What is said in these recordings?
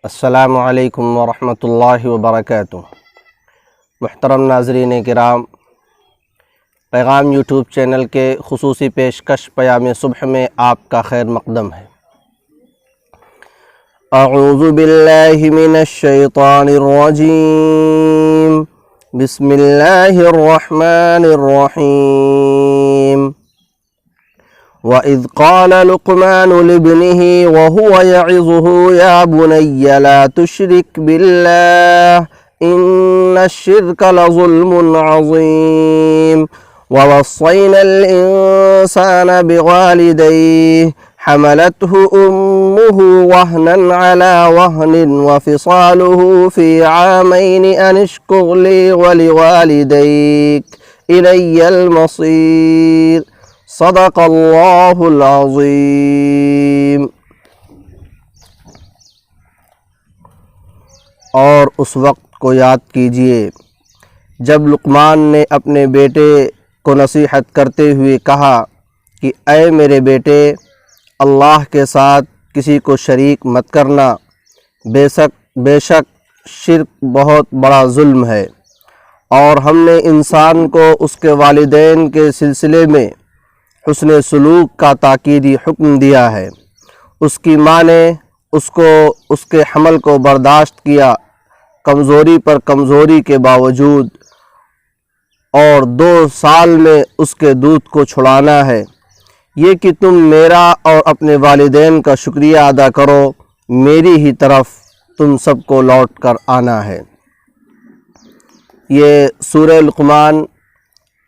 السلام علیکم ورحمۃ اللہ وبرکاتہ۔ محترم ناظرین کرام، پیغام یوٹیوب چینل کے خصوصی پیشکش پیام صبح میں آپ کا خیر مقدم ہے۔ اعوذ باللہ من الشیطان الرجیم، بسم اللہ الرحمن الرحیم۔ وَإِذْ قَالَ لُقْمَانُ لِابْنِهِ وَهُوَ يَعِظُهُ يَا بُنَيَّ لَا تُشْرِكْ بِاللَّهِ إِنَّ الشِّرْكَ لَظُلْمٌ عَظِيمٌ وَوَصَّيْنَا الْإِنسَانَ بِوَالِدَيْهِ حَمَلَتْهُ أُمُّهُ وَهْنًا عَلَى وَهْنٍ وَفِصَالُهُ فِي عَامَيْنِ أَنِ اشْكُرْ لِي وَلِوَالِدَيْكَ إِلَيَّ الْمَصِيرُ۔ صدق اللہ العظیم۔ اور اس وقت کو یاد کیجئے جب لقمان نے اپنے بیٹے کو نصیحت کرتے ہوئے کہا کہ اے میرے بیٹے، اللہ کے ساتھ کسی کو شریک مت کرنا، بے شک شرک بہت بڑا ظلم ہے، اور ہم نے انسان کو اس کے والدین کے سلسلے میں حسن سلوک کا تاکیدی حکم دیا ہے۔ اس کی ماں نے اس کے حمل کو برداشت کیا، کمزوری پر کمزوری کے باوجود، اور 2 سال میں اس کے دودھ کو چھڑانا ہے۔ یہ کہ تم میرا اور اپنے والدین کا شکریہ ادا کرو، میری ہی طرف تم سب کو لوٹ کر آنا ہے۔ یہ سورہ لقمان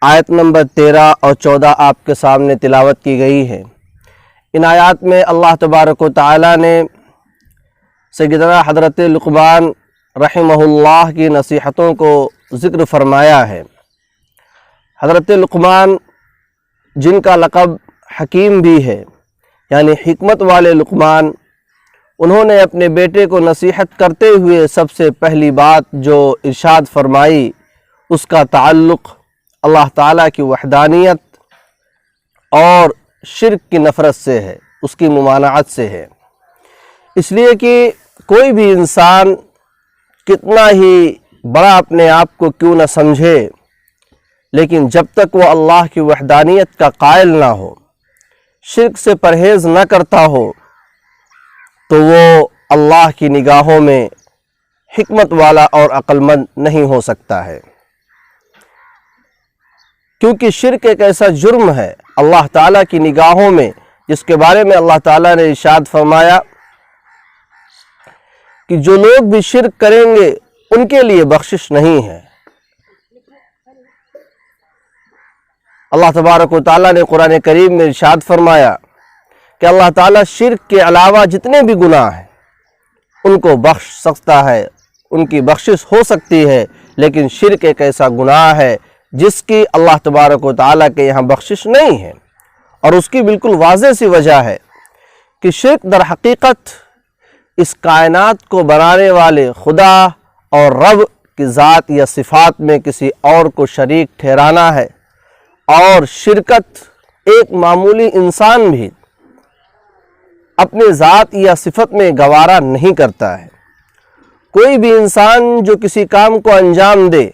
آیت نمبر 13 اور 14 آپ کے سامنے تلاوت کی گئی ہے۔ ان آیات میں اللہ تبارک و تعالی نے سیدنا حضرت لقمان رحمہ اللہ کی نصیحتوں کو ذکر فرمایا ہے۔ حضرت لقمان، جن کا لقب حکیم بھی ہے، یعنی حکمت والے لقمان، انہوں نے اپنے بیٹے کو نصیحت کرتے ہوئے سب سے پہلی بات جو ارشاد فرمائی، اس کا تعلق اللہ تعالیٰ کی وحدانیت اور شرک کی نفرت سے ہے، اس کی ممانعت سے ہے۔ اس لیے کہ کوئی بھی انسان کتنا ہی بڑا اپنے آپ کو کیوں نہ سمجھے، لیکن جب تک وہ اللہ کی وحدانیت کا قائل نہ ہو، شرک سے پرہیز نہ کرتا ہو، تو وہ اللہ کی نگاہوں میں حکمت والا اور عقل مند نہیں ہو سکتا ہے۔ کیونکہ شرک ایک ایسا جرم ہے اللہ تعالیٰ کی نگاہوں میں، جس کے بارے میں اللہ تعالیٰ نے ارشاد فرمایا کہ جو لوگ بھی شرک کریں گے ان کے لیے بخشش نہیں ہے۔ اللہ تبارک و تعالیٰ نے قرآن کریم میں ارشاد فرمایا کہ اللہ تعالیٰ شرک کے علاوہ جتنے بھی گناہ ہیں ان کو بخش سکتا ہے، ان کی بخشش ہو سکتی ہے، لیکن شرک ایک ایسا گناہ ہے جس کی اللہ تبارک و تعالیٰ کے یہاں بخشش نہیں ہے۔ اور اس کی بالکل واضح سی وجہ ہے کہ شرک در حقیقت اس کائنات کو بنانے والے خدا اور رب کی ذات یا صفات میں کسی اور کو شریک ٹھہرانا ہے، اور شرکت ایک معمولی انسان بھی اپنے ذات یا صفت میں گوارا نہیں کرتا ہے۔ کوئی بھی انسان جو کسی کام کو انجام دے،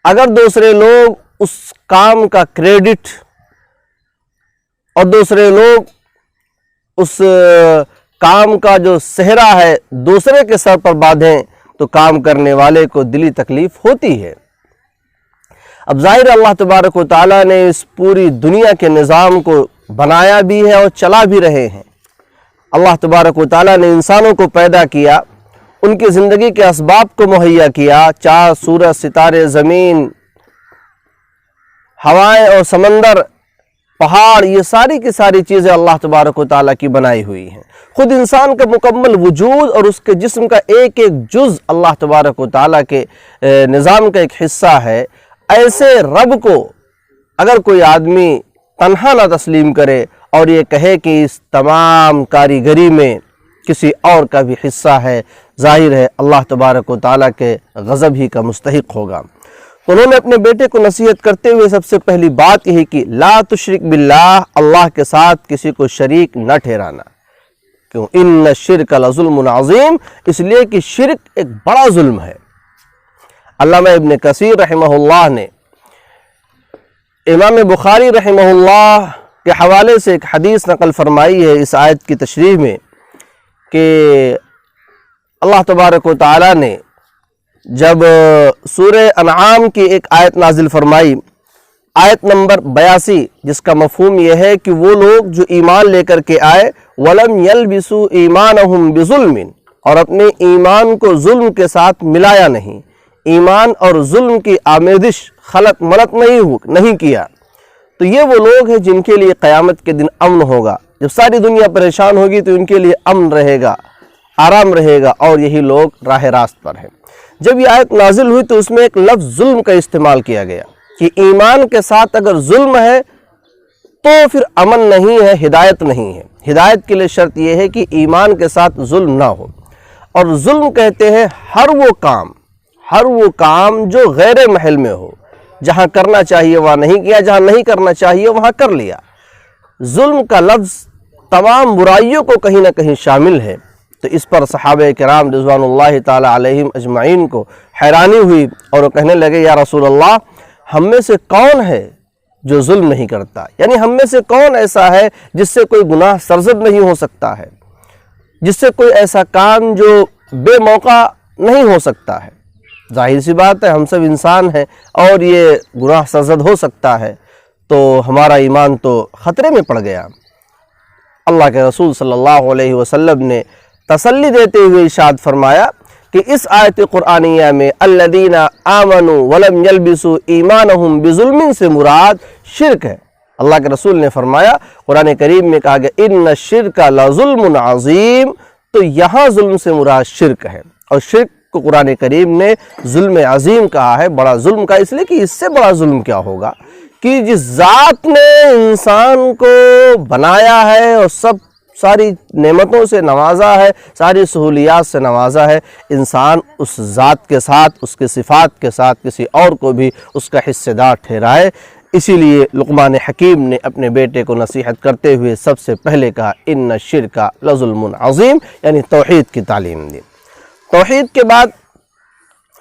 اگر دوسرے لوگ اس کام کا کریڈٹ اور دوسرے لوگ اس کام کا جو سہرا ہے دوسرے کے سر پر باندھیں تو کام کرنے والے کو دلی تکلیف ہوتی ہے۔ اب ظاہر اللہ تبارک و تعالیٰ نے اس پوری دنیا کے نظام کو بنایا بھی ہے اور چلا بھی رہے ہیں۔ اللہ تبارک و تعالیٰ نے انسانوں کو پیدا کیا، ان کی زندگی کے اسباب کو مہیا کیا، چاند، سورج، ستارے، زمین، ہوائیں اور سمندر، پہاڑ، یہ ساری کی ساری چیزیں اللہ تبارک و تعالیٰ کی بنائی ہوئی ہیں۔ خود انسان کا مکمل وجود اور اس کے جسم کا ایک ایک جز اللہ تبارک و تعالیٰ کے نظام کا ایک حصہ ہے۔ ایسے رب کو اگر کوئی آدمی تنہا نہ تسلیم کرے اور یہ کہے کہ اس تمام کاریگری میں کسی اور کا بھی حصہ ہے، ظاہر ہے اللہ تبارک و تعالیٰ کے غضب ہی کا مستحق ہوگا۔ تو انہوں نے اپنے بیٹے کو نصیحت کرتے ہوئے سب سے پہلی بات یہی کی، لا تشرک باللہ، اللہ کے ساتھ کسی کو شریک نہ ٹھہرانا، کہ کیوں؟ ان الشرک لظلم عظیم، اس لیے کہ شرک ایک بڑا ظلم ہے۔ علامہ ابن کثیر رحمہ اللہ نے امام بخاری رحمہ اللہ کے حوالے سے ایک حدیث نقل فرمائی ہے اس آیت کی تشریح میں کہ اللہ تبارک و تعالیٰ نے جب سورہ انعام کی ایک آیت نازل فرمائی، آیت نمبر 82، جس کا مفہوم یہ ہے کہ وہ لوگ جو ایمان لے کر کے آئے وَلَمْ يَلْبِسُوا إِيمَانَهُمْ بِظُلْمٍ، اور اپنے ایمان کو ظلم کے ساتھ ملایا نہیں، ایمان اور ظلم کی آمیزش خلط ملط نہیں کیا، تو یہ وہ لوگ ہیں جن کے لیے قیامت کے دن امن ہوگا۔ جب ساری دنیا پریشان ہوگی تو ان کے لیے امن رہے گا، آرام رہے گا، اور یہی لوگ راہ راست پر ہیں۔ جب یہ آیت نازل ہوئی تو اس میں ایک لفظ ظلم کا استعمال کیا گیا کہ ایمان کے ساتھ اگر ظلم ہے تو پھر امن نہیں ہے، ہدایت نہیں ہے۔ ہدایت کے لیے شرط یہ ہے کہ ایمان کے ساتھ ظلم نہ ہو، اور ظلم کہتے ہیں ہر وہ کام جو غیر محل میں ہو، جہاں کرنا چاہیے وہاں نہیں کیا، جہاں نہیں کرنا چاہیے وہاں کر لیا۔ ظلم کا لفظ تمام برائیوں کو کہیں نہ کہیں شامل ہے، تو اس پر صحابہ کرام رضوان اللہ تعالی علیہم اجمعین کو حیرانی ہوئی، اور وہ کہنے لگے یا رسول اللہ، ہم میں سے کون ہے جو ظلم نہیں کرتا؟ یعنی ہم میں سے کون ایسا ہے جس سے کوئی گناہ سرزد نہیں ہو سکتا ہے، جس سے کوئی ایسا کام جو بے موقع نہیں ہو سکتا ہے؟ ظاہر سی بات ہے ہم سب انسان ہیں اور یہ گناہ سرزد ہو سکتا ہے، تو ہمارا ایمان تو خطرے میں پڑ گیا۔ اللہ کے رسول صلی اللہ علیہ وسلم نے تسلی دیتے ہوئے ارشاد فرمایا کہ اس آیت قرآنیہ میں الذین آمنوا ولم یلبسوا ایمانہم بظلم سے مراد شرک ہے۔ اللہ کے رسول نے فرمایا، قرآن کریم میں کہا گیا ان الشرک لظلم عظیم، تو یہاں ظلم سے مراد شرک ہے، اور شرک کو قرآن کریم نے ظلم عظیم کہا ہے، بڑا ظلم کا، اس لیے کہ اس سے بڑا ظلم کیا ہوگا کہ جس ذات نے انسان کو بنایا ہے اور ساری نعمتوں سے نوازا ہے، ساری سہولیات سے نوازا ہے، انسان اس ذات کے ساتھ، اس کے صفات کے ساتھ کسی اور کو بھی اس کا حصہ دار ٹھہرائے۔ اسی لیے لقمان حکیم نے اپنے بیٹے کو نصیحت کرتے ہوئے سب سے پہلے کہا ان الشرک لظلم عظیم، یعنی توحید کی تعلیم دی۔ توحید کے بعد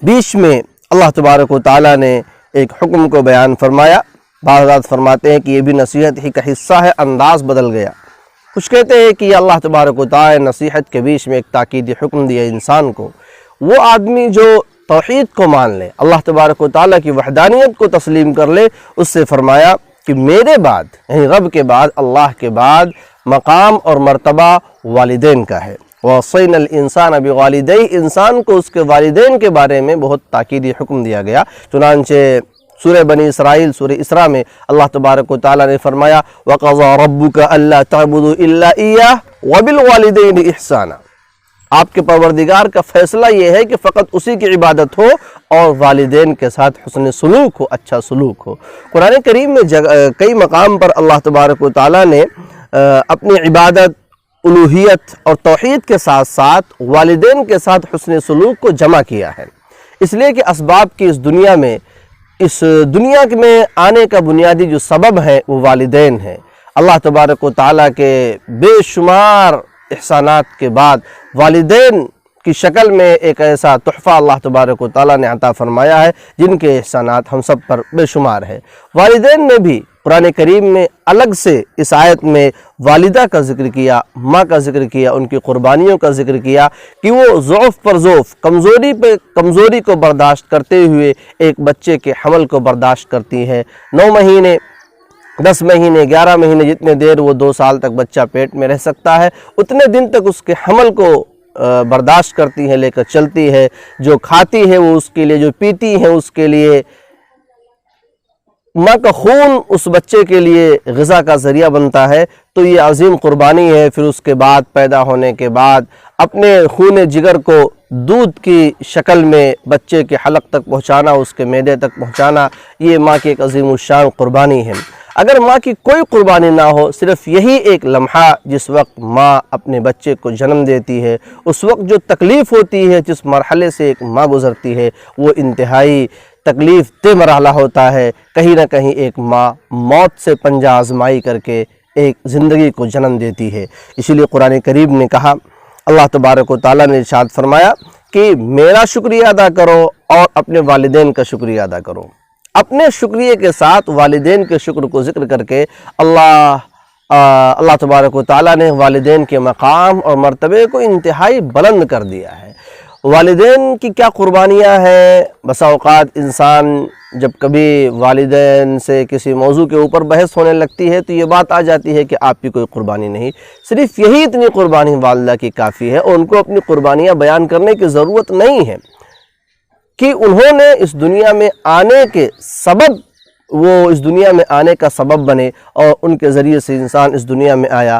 بیچ میں اللہ تبارک و تعالیٰ نے ایک حکم کو بیان فرمایا۔ بعض حضرات فرماتے ہیں کہ یہ بھی نصیحت ہی کا حصہ ہے، انداز بدل گیا۔ کچھ کہتے ہیں کہ یہ اللہ تبارک و تعالیٰ نے نصیحت کے بیچ میں ایک تاکیدی حکم دیا انسان کو، وہ آدمی جو توحید کو مان لے، اللہ تبارک و تعالیٰ کی وحدانیت کو تسلیم کر لے، اس سے فرمایا کہ میرے بعد، یعنی رب کے بعد، اللہ کے بعد مقام اور مرتبہ والدین کا ہے۔ وَوَصَّيْنَا الْإِنسَانَ بِوَالِدَيْهِ، انسان کو اس کے والدین کے بارے میں بہت تاکیدی حکم دیا گیا۔ چنانچہ سورہ بنی اسرائیل، سورہ اسراء میں اللہ تبارک و تعالیٰ نے فرمایا وَقَضَىٰ رَبُّكَ أَلَّا تَعْبُدُوا إِلَّا إِيَّاهُ وَبِالْوَالِدَيْنِ إِحْسَانًا، آپ کے پروردگار کا فیصلہ یہ ہے کہ فقط اسی کی عبادت ہو اور والدین کے ساتھ حسن سلوک ہو، اچھا سلوک ہو۔ قرآن کریم میں کئی مقام پر اللہ تبارک و تعالیٰ نے اپنی عبادت، الوہیت اور توحید کے ساتھ ساتھ والدین کے ساتھ حسن سلوک کو جمع کیا ہے، اس لیے کہ اسباب کی اس دنیا میں آنے کا بنیادی جو سبب ہے وہ والدین ہیں۔ اللہ تبارک و تعالیٰ کے بے شمار احسانات کے بعد والدین کی شکل میں ایک ایسا تحفہ اللہ تبارک و تعالیٰ نے عطا فرمایا ہے جن کے احسانات ہم سب پر بے شمار ہے۔ والدین نے بھی قرآن کریم میں الگ سے اس آیت میں والدہ کا ذکر کیا، ماں کا ذکر کیا، ان کی قربانیوں کا ذکر کیا کہ وہ ضعف پر ضعف، کمزوری پہ کمزوری کو برداشت کرتے ہوئے ایک بچے کے حمل کو برداشت کرتی ہیں۔ 9 مہینے، 10 مہینے، 11 مہینے، جتنے دیر وہ 2 سال تک بچہ پیٹ میں رہ سکتا ہے، اتنے دن تک اس کے حمل کو برداشت کرتی ہے، لے کر چلتی ہے، جو کھاتی ہے وہ اس کے لیے، جو پیتی ہے اس کے لیے، ماں کا خون اس بچے کے لیے غذا کا ذریعہ بنتا ہے، تو یہ عظیم قربانی ہے۔ پھر اس کے بعد پیدا ہونے کے بعد اپنے خون جگر کو دودھ کی شکل میں بچے کے حلق تک پہنچانا، اس کے معدے تک پہنچانا، یہ ماں کی ایک عظیم الشان قربانی ہے۔ اگر ماں کی کوئی قربانی نہ ہو، صرف یہی ایک لمحہ جس وقت ماں اپنے بچے کو جنم دیتی ہے، اس وقت جو تکلیف ہوتی ہے، جس مرحلے سے ایک ماں گزرتی ہے، وہ انتہائی تکلیف دہ مرحلہ ہوتا ہے۔ کہیں نہ کہیں ایک ماں موت سے پنجہ آزمائی کر کے ایک زندگی کو جنم دیتی ہے۔ اسی لیے قرآن کریم نے کہا، اللہ تبارک و تعالیٰ نے ارشاد فرمایا کہ میرا شکریہ ادا کرو اور اپنے والدین کا شکریہ ادا کرو۔ اپنے شکریہ کے ساتھ والدین کے شکر کو ذکر کر کے اللہ تبارک و تعالیٰ نے والدین کے مقام اور مرتبے کو انتہائی بلند کر دیا ہے۔ والدین کی کیا قربانیاں ہیں۔ بسا اوقات انسان جب کبھی والدین سے کسی موضوع کے اوپر بحث ہونے لگتی ہے تو یہ بات آ جاتی ہے کہ آپ کی کوئی قربانی نہیں، صرف یہی اتنی قربانی والدہ کی کافی ہے اور ان کو اپنی قربانیاں بیان کرنے کی ضرورت نہیں ہے کہ انہوں نے اس دنیا میں آنے کے سبب، وہ اس دنیا میں آنے کا سبب بنے اور ان کے ذریعے سے انسان اس دنیا میں آیا۔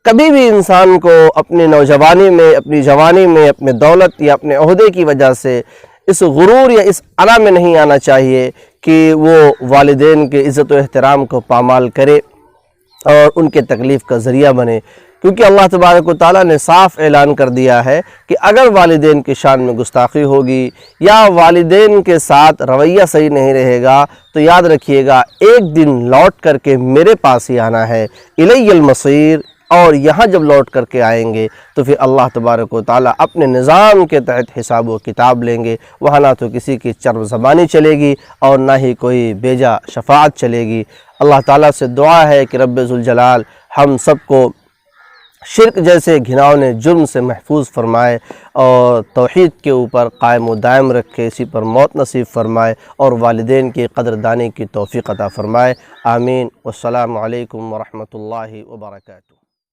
کبھی بھی انسان کو اپنی نوجوانی میں، اپنی جوانی میں، اپنے دولت یا اپنے عہدے کی وجہ سے اس غرور یا اس انا میں نہیں آنا چاہیے کہ وہ والدین کے عزت و احترام کو پامال کرے اور ان کے تکلیف کا ذریعہ بنے، کیونکہ اللہ تبارک و تعالیٰ نے صاف اعلان کر دیا ہے کہ اگر والدین کی شان میں گستاخی ہوگی یا والدین کے ساتھ رویہ صحیح نہیں رہے گا تو یاد رکھیے گا ایک دن لوٹ کر کے میرے پاس ہی آنا ہے، الی المصیر، اور یہاں جب لوٹ کر کے آئیں گے تو پھر اللہ تبارک و تعالیٰ اپنے نظام کے تحت حساب و کتاب لیں گے۔ وہاں نہ تو کسی کی چرب زبانی چلے گی اور نہ ہی کوئی بیجا شفاعت چلے گی۔ اللہ تعالیٰ سے دعا ہے کہ رب ذوالجلال ہم سب کو شرک جیسے گھناؤنے جرم سے محفوظ فرمائے اور توحید کے اوپر قائم و دائم رکھے، اسی پر موت نصیب فرمائے اور والدین کی قدردانی کی توفیق عطا فرمائے۔ آمین۔ والسلام علیکم ورحمۃ اللہ وبرکاتہ۔